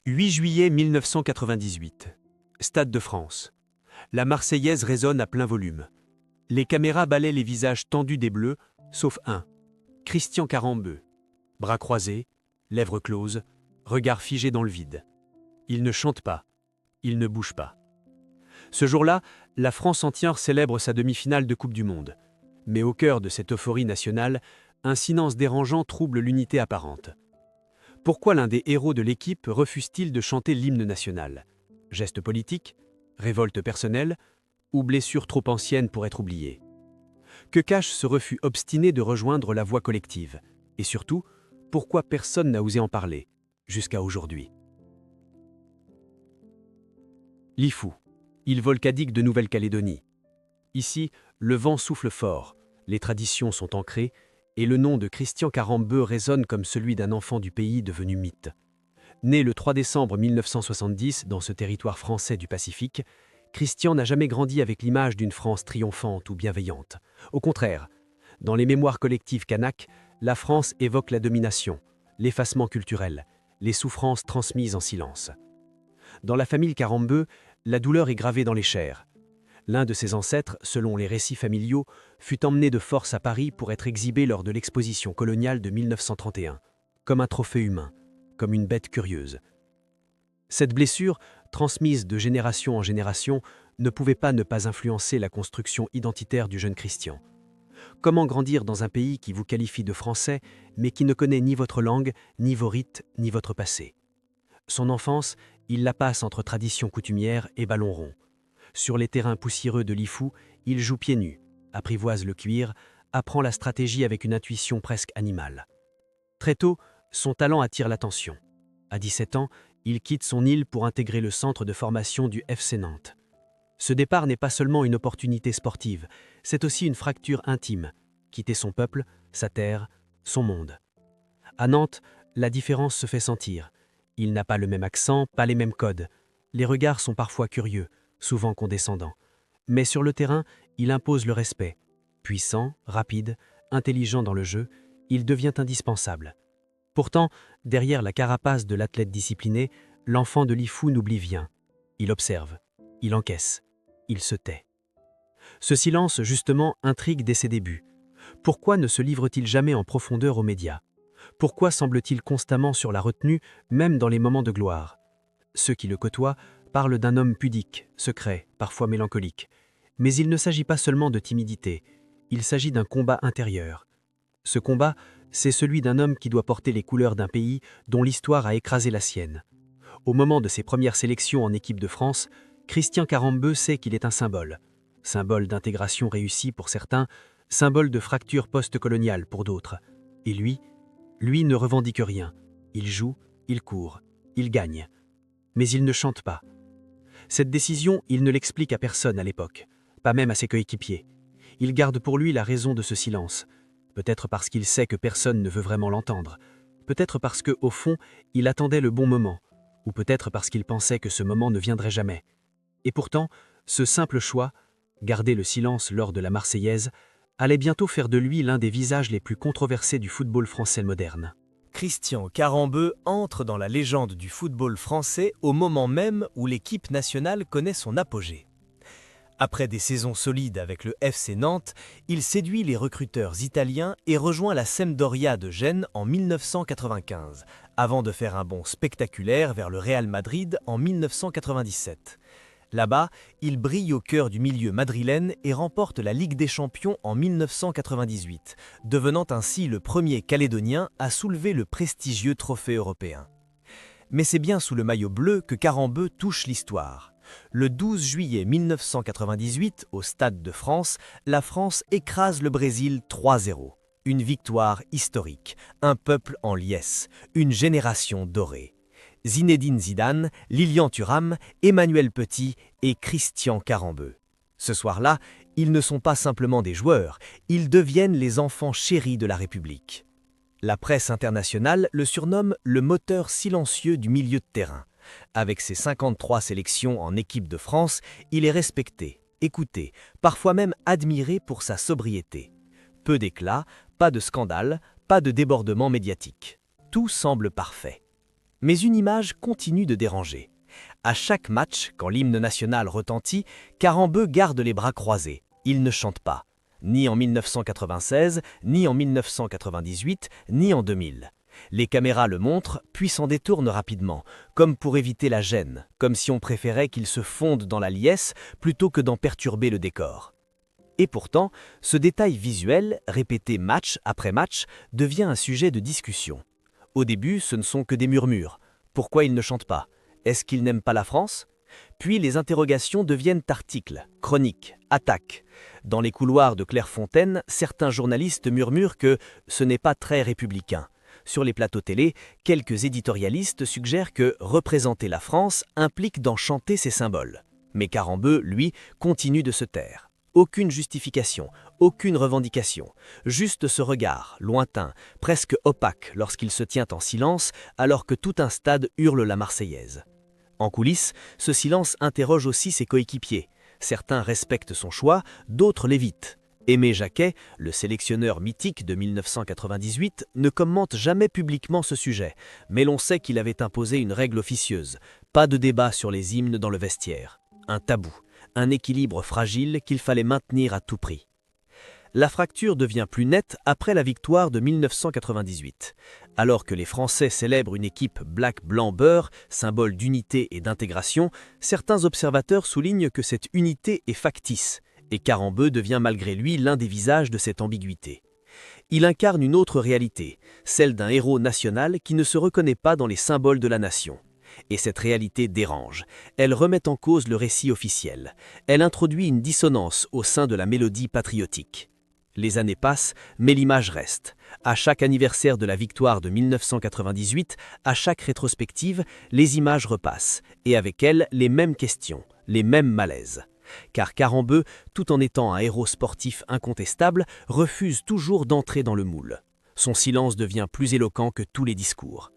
8 juillet 1998. Stade de France. La Marseillaise résonne à plein volume. Les caméras balaient les visages tendus des Bleus, sauf un. Christian Carambeu. Bras croisés, lèvres closes, regard figé dans le vide. Il ne chante pas. Il ne bouge pas. Ce jour-là, la France entière célèbre sa demi-finale de Coupe du Monde. Mais au cœur de cette euphorie nationale, un silence dérangeant trouble l'unité apparente. Pourquoi l'un des héros de l'équipe refuse-t-il de chanter l'hymne national? Geste politique? Révolte personnelle? Ou blessure trop ancienne pour être oubliée? Que cache ce refus obstiné de rejoindre la voix collective? Et surtout, pourquoi personne n'a osé en parler, jusqu'à aujourd'hui? Lifou, île volcanique de Nouvelle-Calédonie. Ici, le vent souffle fort, les traditions sont ancrées, et le nom de Christian Carambeu résonne comme celui d'un enfant du pays devenu mythe. Né le 3 décembre 1970 dans ce territoire français du Pacifique, Christian n'a jamais grandi avec l'image d'une France triomphante ou bienveillante. Au contraire, dans les mémoires collectives kanaks, la France évoque la domination, l'effacement culturel, les souffrances transmises en silence. Dans la famille Carambeu, la douleur est gravée dans les chairs. L'un de ses ancêtres, selon les récits familiaux, fut emmené de force à Paris pour être exhibé lors de l'exposition coloniale de 1931, comme un trophée humain, comme une bête curieuse. Cette blessure, transmise de génération en génération, ne pouvait pas ne pas influencer la construction identitaire du jeune Christian. Comment grandir dans un pays qui vous qualifie de français, mais qui ne connaît ni votre langue, ni vos rites, ni votre passé? Son enfance, il la passe entre traditions coutumières et ballons ronds. Sur les terrains poussiéreux de Lifou, il joue pieds nus, apprivoise le cuir, apprend la stratégie avec une intuition presque animale. Très tôt, son talent attire l'attention. À 17 ans, il quitte son île pour intégrer le centre de formation du FC Nantes. Ce départ n'est pas seulement une opportunité sportive, c'est aussi une fracture intime, quitter son peuple, sa terre, son monde. À Nantes, la différence se fait sentir. Il n'a pas le même accent, pas les mêmes codes. Les regards sont parfois curieux, souvent condescendants. Mais sur le terrain, il impose le respect. Puissant, rapide, intelligent dans le jeu, il devient indispensable. Pourtant, derrière la carapace de l'athlète discipliné, l'enfant de Lifou n'oublie rien. Il observe, il encaisse, il se tait. Ce silence, justement, intrigue dès ses débuts. Pourquoi ne se livre-t-il jamais en profondeur aux médias? Pourquoi semble-t-il constamment sur la retenue, même dans les moments de gloire? Ceux qui le côtoient parlent d'un homme pudique, secret, parfois mélancolique. Mais il ne s'agit pas seulement de timidité, il s'agit d'un combat intérieur. Ce combat, c'est celui d'un homme qui doit porter les couleurs d'un pays dont l'histoire a écrasé la sienne. Au moment de ses premières sélections en équipe de France, Christian Carambeu sait qu'il est un symbole. Symbole d'intégration réussie pour certains, symbole de fracture post-coloniale pour d'autres. Et lui ne revendique rien. Il joue, il court, il gagne. Mais il ne chante pas. Cette décision, il ne l'explique à personne à l'époque, pas même à ses coéquipiers. Il garde pour lui la raison de ce silence. Peut-être parce qu'il sait que personne ne veut vraiment l'entendre. Peut-être parce que, au fond, il attendait le bon moment. Ou peut-être parce qu'il pensait que ce moment ne viendrait jamais. Et pourtant, ce simple choix, garder le silence lors de la Marseillaise, allait bientôt faire de lui l'un des visages les plus controversés du football français moderne. Christian Carambeu entre dans la légende du football français au moment même où l'équipe nationale connaît son apogée. Après des saisons solides avec le FC Nantes, il séduit les recruteurs italiens et rejoint la Sampdoria de Gênes en 1995, avant de faire un bond spectaculaire vers le Real Madrid en 1997. Là-bas, il brille au cœur du milieu madrilène et remporte la Ligue des Champions en 1998, devenant ainsi le premier Calédonien à soulever le prestigieux trophée européen. Mais c'est bien sous le maillot bleu que Carambeu touche l'histoire. Le 12 juillet 1998, au Stade de France, la France écrase le Brésil 3-0. Une victoire historique, un peuple en liesse, une génération dorée. Zinedine Zidane, Lilian Thuram, Emmanuel Petit et Christian Carambeu. Ce soir-là, ils ne sont pas simplement des joueurs, ils deviennent les enfants chéris de la République. La presse internationale le surnomme le moteur silencieux du milieu de terrain. Avec ses 53 sélections en équipe de France, il est respecté, écouté, parfois même admiré pour sa sobriété. Peu d'éclat, pas de scandale, pas de débordement médiatique. Tout semble parfait. Mais une image continue de déranger. À chaque match, quand l'hymne national retentit, Karembeu garde les bras croisés. Il ne chante pas. Ni en 1996, ni en 1998, ni en 2000. Les caméras le montrent, puis s'en détournent rapidement, comme pour éviter la gêne, comme si on préférait qu'il se fonde dans la liesse plutôt que d'en perturber le décor. Et pourtant, ce détail visuel, répété match après match, devient un sujet de discussion. Au début, ce ne sont que des murmures. Pourquoi il ne chante pas? Est-ce qu'il n'aime pas la France? Puis les interrogations deviennent articles, chroniques, attaques. Dans les couloirs de Clairefontaine, certains journalistes murmurent que ce n'est pas très républicain. Sur les plateaux télé, quelques éditorialistes suggèrent que représenter la France implique d'en chanter ses symboles. Mais Karembeu, lui, continue de se taire. Aucune justification, aucune revendication. Juste ce regard, lointain, presque opaque lorsqu'il se tient en silence alors que tout un stade hurle la Marseillaise. En coulisses, ce silence interroge aussi ses coéquipiers. Certains respectent son choix, d'autres l'évitent. Aimé Jacquet, le sélectionneur mythique de 1998, ne commente jamais publiquement ce sujet, mais l'on sait qu'il avait imposé une règle officieuse, pas de débat sur les hymnes dans le vestiaire. Un tabou, un équilibre fragile qu'il fallait maintenir à tout prix. La fracture devient plus nette après la victoire de 1998. Alors que les Français célèbrent une équipe black-blanc-beurre, symbole d'unité et d'intégration, certains observateurs soulignent que cette unité est factice, et Karembeu devient malgré lui l'un des visages de cette ambiguïté. Il incarne une autre réalité, celle d'un héros national qui ne se reconnaît pas dans les symboles de la nation. Et cette réalité dérange. Elle remet en cause le récit officiel. Elle introduit une dissonance au sein de la mélodie patriotique. Les années passent, mais l'image reste. À chaque anniversaire de la victoire de 1998, à chaque rétrospective, les images repassent, et avec elles, les mêmes questions, les mêmes malaises. Car Karembeu, tout en étant un héros sportif incontestable, refuse toujours d'entrer dans le moule. Son silence devient plus éloquent que tous les discours.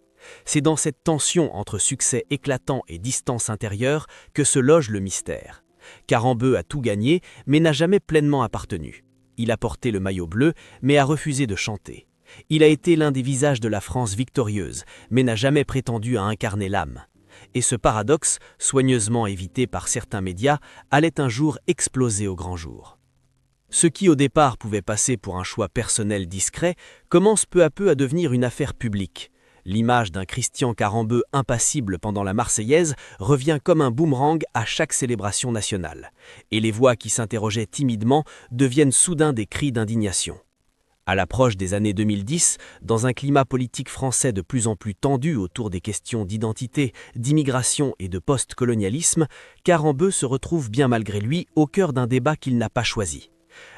C'est dans cette tension entre succès éclatant et distance intérieure que se loge le mystère. Karembeu a tout gagné, mais n'a jamais pleinement appartenu. Il a porté le maillot bleu, mais a refusé de chanter. Il a été l'un des visages de la France victorieuse, mais n'a jamais prétendu à incarner l'âme. Et ce paradoxe, soigneusement évité par certains médias, allait un jour exploser au grand jour. Ce qui au départ pouvait passer pour un choix personnel discret, commence peu à peu à devenir une affaire publique. L'image d'un Christian Karembeu impassible pendant la Marseillaise revient comme un boomerang à chaque célébration nationale. Et les voix qui s'interrogeaient timidement deviennent soudain des cris d'indignation. À l'approche des années 2010, dans un climat politique français de plus en plus tendu autour des questions d'identité, d'immigration et de post-colonialisme, Karembeu se retrouve bien malgré lui au cœur d'un débat qu'il n'a pas choisi.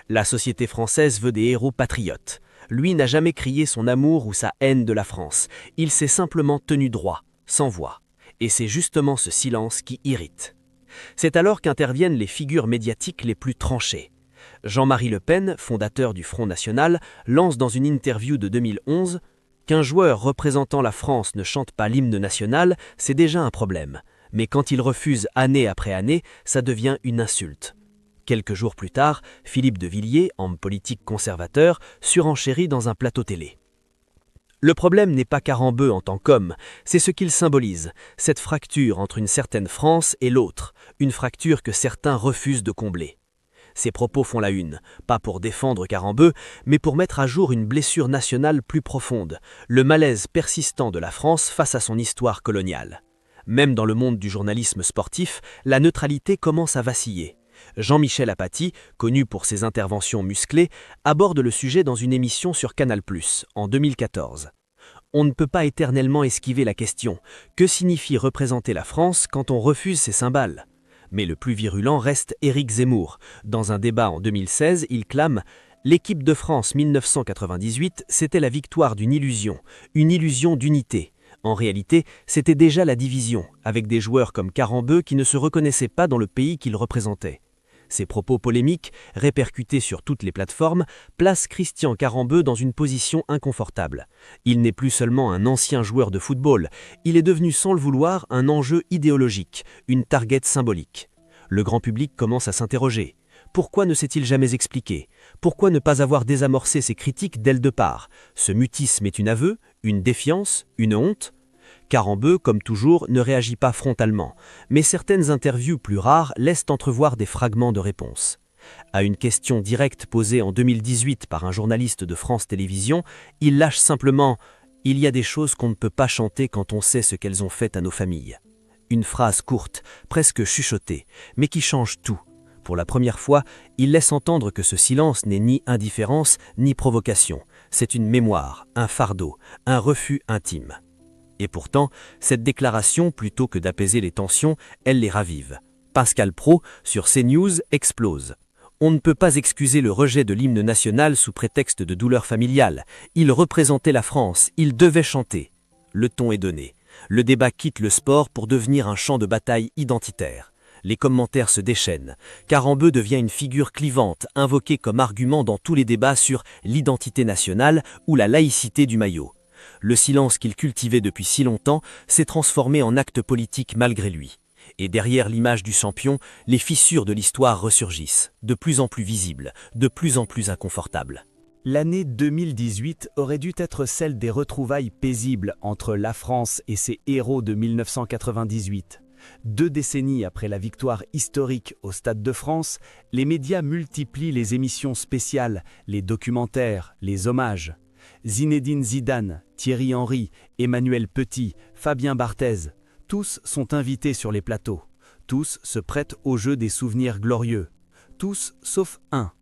La société française veut des héros patriotes. Lui n'a jamais crié son amour ou sa haine de la France. Il s'est simplement tenu droit, sans voix. Et c'est justement ce silence qui irrite. C'est alors qu'interviennent les figures médiatiques les plus tranchées. Jean-Marie Le Pen, fondateur du Front National, lance dans une interview de 2011 « Qu'un joueur représentant la France ne chante pas l'hymne national, c'est déjà un problème. Mais quand il refuse année après année, ça devient une insulte. » Quelques jours plus tard, Philippe de Villiers, homme politique conservateur, surenchérit dans un plateau télé. Le problème n'est pas Karembeu en tant qu'homme, c'est ce qu'il symbolise, cette fracture entre une certaine France et l'autre, une fracture que certains refusent de combler. Ces propos font la une, pas pour défendre Karembeu, mais pour mettre à jour une blessure nationale plus profonde, le malaise persistant de la France face à son histoire coloniale. Même dans le monde du journalisme sportif, la neutralité commence à vaciller. Jean-Michel Apathy, connu pour ses interventions musclées, aborde le sujet dans une émission sur Canal+, en 2014. On ne peut pas éternellement esquiver la question « Que signifie représenter la France quand on refuse ses cymbales ?» Mais le plus virulent reste Éric Zemmour. Dans un débat en 2016, il clame « L'équipe de France 1998, c'était la victoire d'une illusion d'unité. En réalité, c'était déjà la division, avec des joueurs comme Karembeu qui ne se reconnaissaient pas dans le pays qu'ils représentaient. » Ces propos polémiques, répercutés sur toutes les plateformes, placent Christian Karembeu dans une position inconfortable. Il n'est plus seulement un ancien joueur de football, il est devenu sans le vouloir un enjeu idéologique, une target symbolique. Le grand public commence à s'interroger. Pourquoi ne s'est-il jamais expliqué? Pourquoi ne pas avoir désamorcé ses critiques dès le départ? Ce mutisme est un aveu, une défiance, une honte? Karembeu, comme toujours, ne réagit pas frontalement, mais certaines interviews plus rares laissent entrevoir des fragments de réponse. À une question directe posée en 2018 par un journaliste de France Télévisions, il lâche simplement « Il y a des choses qu'on ne peut pas chanter quand on sait ce qu'elles ont fait à nos familles ». Une phrase courte, presque chuchotée, mais qui change tout. Pour la première fois, il laisse entendre que ce silence n'est ni indifférence ni provocation. C'est une mémoire, un fardeau, un refus intime. Et pourtant, cette déclaration, plutôt que d'apaiser les tensions, elle les ravive. Pascal Praud, sur CNews, explose. On ne peut pas excuser le rejet de l'hymne national sous prétexte de douleur familiale. Il représentait la France, il devait chanter. Le ton est donné. Le débat quitte le sport pour devenir un champ de bataille identitaire. Les commentaires se déchaînent. Karembeu devient une figure clivante, invoquée comme argument dans tous les débats sur l'identité nationale ou la laïcité du maillot. Le silence qu'il cultivait depuis si longtemps s'est transformé en acte politique malgré lui. Et derrière l'image du champion, les fissures de l'histoire ressurgissent, de plus en plus visibles, de plus en plus inconfortables. L'année 2018 aurait dû être celle des retrouvailles paisibles entre la France et ses héros de 1998. 2 décennies après la victoire historique au Stade de France, les médias multiplient les émissions spéciales, les documentaires, les hommages. Zinedine Zidane, Thierry Henry, Emmanuel Petit, Fabien Barthez, tous sont invités sur les plateaux. Tous se prêtent au jeu des souvenirs glorieux. Tous sauf un.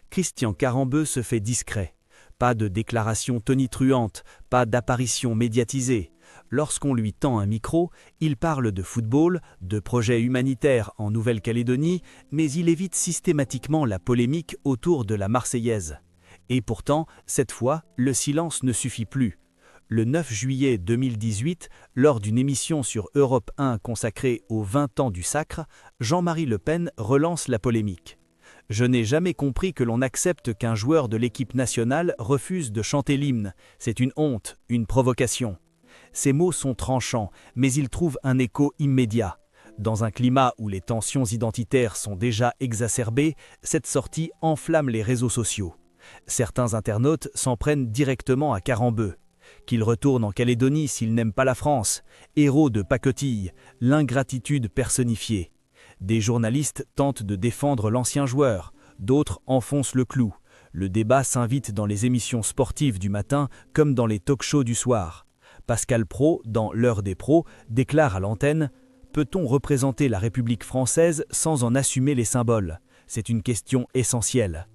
Christian Karembeu se fait discret. Pas de déclaration tonitruante, pas d'apparition médiatisée. Lorsqu'on lui tend un micro, il parle de football, de projets humanitaires en Nouvelle-Calédonie, mais il évite systématiquement la polémique autour de la Marseillaise. Et pourtant, cette fois, le silence ne suffit plus. Le 9 juillet 2018, lors d'une émission sur Europe 1 consacrée aux 20 ans du Sacre, Jean-Marie Le Pen relance la polémique. « Je n'ai jamais compris que l'on accepte qu'un joueur de l'équipe nationale refuse de chanter l'hymne. C'est une honte, une provocation. » Ces mots sont tranchants, mais ils trouvent un écho immédiat. Dans un climat où les tensions identitaires sont déjà exacerbées, cette sortie enflamme les réseaux sociaux. Certains internautes s'en prennent directement à Karembeu. Qu'il retourne en Calédonie s'il n'aime pas la France, héros de pacotille, l'ingratitude personnifiée. Des journalistes tentent de défendre l'ancien joueur, d'autres enfoncent le clou. Le débat s'invite dans les émissions sportives du matin comme dans les talk-shows du soir. Pascal Praud, dans L'heure des pros, déclare à l'antenne « Peut-on représenter la République française sans en assumer les symboles ? C'est une question essentielle. »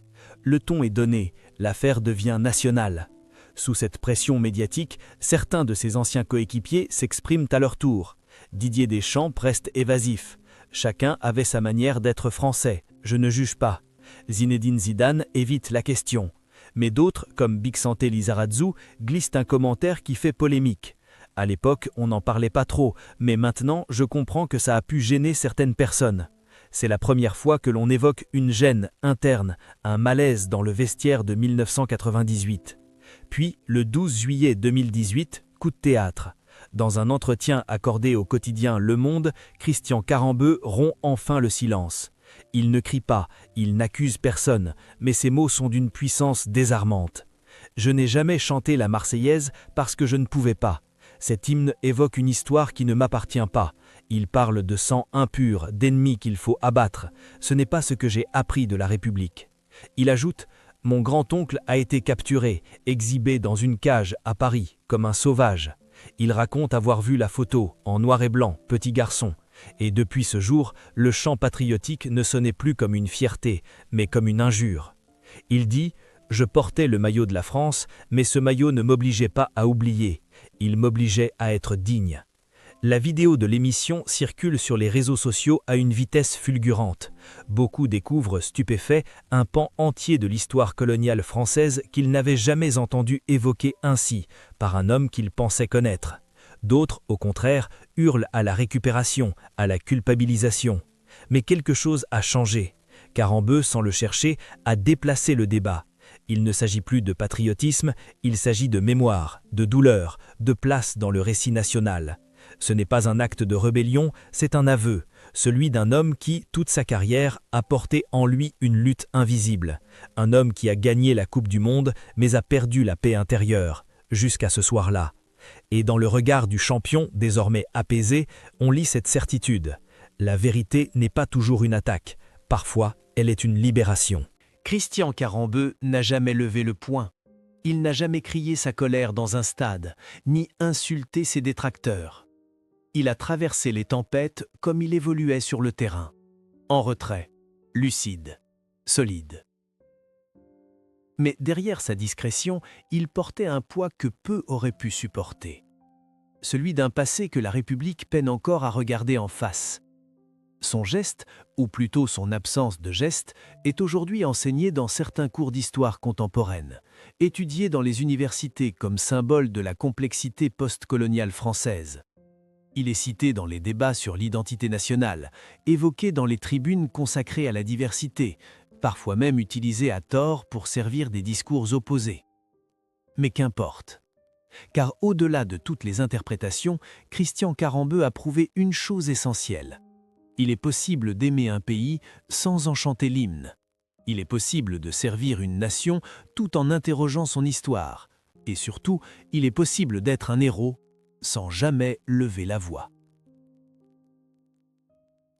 Le ton est donné, l'affaire devient nationale. Sous cette pression médiatique, certains de ses anciens coéquipiers s'expriment à leur tour. Didier Deschamps reste évasif. Chacun avait sa manière d'être français, je ne juge pas. Zinedine Zidane évite la question. Mais d'autres, comme Big Santé Lizarazu, glissent un commentaire qui fait polémique. À l'époque, on n'en parlait pas trop, mais maintenant, je comprends que ça a pu gêner certaines personnes. C'est la première fois que l'on évoque une gêne interne, un malaise dans le vestiaire de 1998. Puis, le 12 juillet 2018, coup de théâtre. Dans un entretien accordé au quotidien Le Monde, Christian Karembeu rompt enfin le silence. Il ne crie pas, il n'accuse personne, mais ses mots sont d'une puissance désarmante. « Je n'ai jamais chanté la Marseillaise parce que je ne pouvais pas. Cet hymne évoque une histoire qui ne m'appartient pas. Il parle de sang impur, d'ennemis qu'il faut abattre. Ce n'est pas ce que j'ai appris de la République. » Il ajoute « Mon grand-oncle a été capturé, exhibé dans une cage à Paris, comme un sauvage. Il raconte avoir vu la photo, en noir et blanc, petit garçon. Et depuis ce jour, le chant patriotique ne sonnait plus comme une fierté, mais comme une injure. Il dit « Je portais le maillot de la France, mais ce maillot ne m'obligeait pas à oublier. Il m'obligeait à être digne. » La vidéo de l'émission circule sur les réseaux sociaux à une vitesse fulgurante. Beaucoup découvrent stupéfaits un pan entier de l'histoire coloniale française qu'ils n'avaient jamais entendu évoquer ainsi, par un homme qu'ils pensaient connaître. D'autres, au contraire, hurlent à la récupération, à la culpabilisation. Mais quelque chose a changé. Karembeu, sans le chercher, a déplacé le débat. Il ne s'agit plus de patriotisme, il s'agit de mémoire, de douleur, de place dans le récit national. Ce n'est pas un acte de rébellion, c'est un aveu, celui d'un homme qui, toute sa carrière, a porté en lui une lutte invisible. Un homme qui a gagné la Coupe du Monde, mais a perdu la paix intérieure, jusqu'à ce soir-là. Et dans le regard du champion, désormais apaisé, on lit cette certitude. La vérité n'est pas toujours une attaque. Parfois, elle est une libération. Christian Carambeu n'a jamais levé le poing. Il n'a jamais crié sa colère dans un stade, ni insulté ses détracteurs. Il a traversé les tempêtes comme il évoluait sur le terrain. En retrait, lucide, solide. Mais derrière sa discrétion, il portait un poids que peu auraient pu supporter. Celui d'un passé que la République peine encore à regarder en face. Son geste, ou plutôt son absence de geste, est aujourd'hui enseigné dans certains cours d'histoire contemporaine, étudié dans les universités comme symbole de la complexité postcoloniale française. Il est cité dans les débats sur l'identité nationale, évoqué dans les tribunes consacrées à la diversité, parfois même utilisé à tort pour servir des discours opposés. Mais qu'importe. Car au-delà de toutes les interprétations, Christian Carambeu a prouvé une chose essentielle. Il est possible d'aimer un pays sans en chanter l'hymne. Il est possible de servir une nation tout en interrogeant son histoire. Et surtout, il est possible d'être un héros sans jamais lever la voix.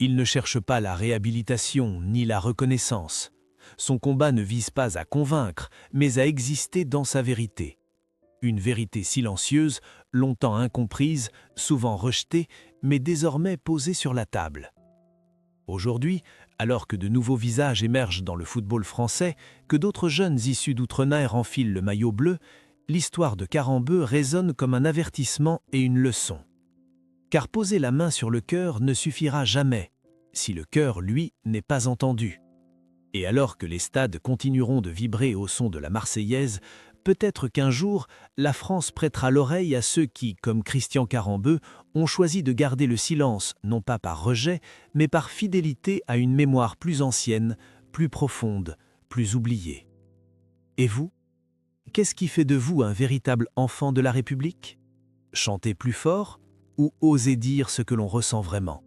Il ne cherche pas la réhabilitation ni la reconnaissance. Son combat ne vise pas à convaincre, mais à exister dans sa vérité. Une vérité silencieuse, longtemps incomprise, souvent rejetée, mais désormais posée sur la table. Aujourd'hui, alors que de nouveaux visages émergent dans le football français, que d'autres jeunes issus d'outre-mer enfilent le maillot bleu, l'histoire de Carambeu résonne comme un avertissement et une leçon. Car poser la main sur le cœur ne suffira jamais, si le cœur, lui, n'est pas entendu. Et alors que les stades continueront de vibrer au son de la Marseillaise, peut-être qu'un jour, la France prêtera l'oreille à ceux qui, comme Christian Carambeu, ont choisi de garder le silence, non pas par rejet, mais par fidélité à une mémoire plus ancienne, plus profonde, plus oubliée. Et vous ? Qu'est-ce qui fait de vous un véritable enfant de la République ? Chanter plus fort ou oser dire ce que l'on ressent vraiment ?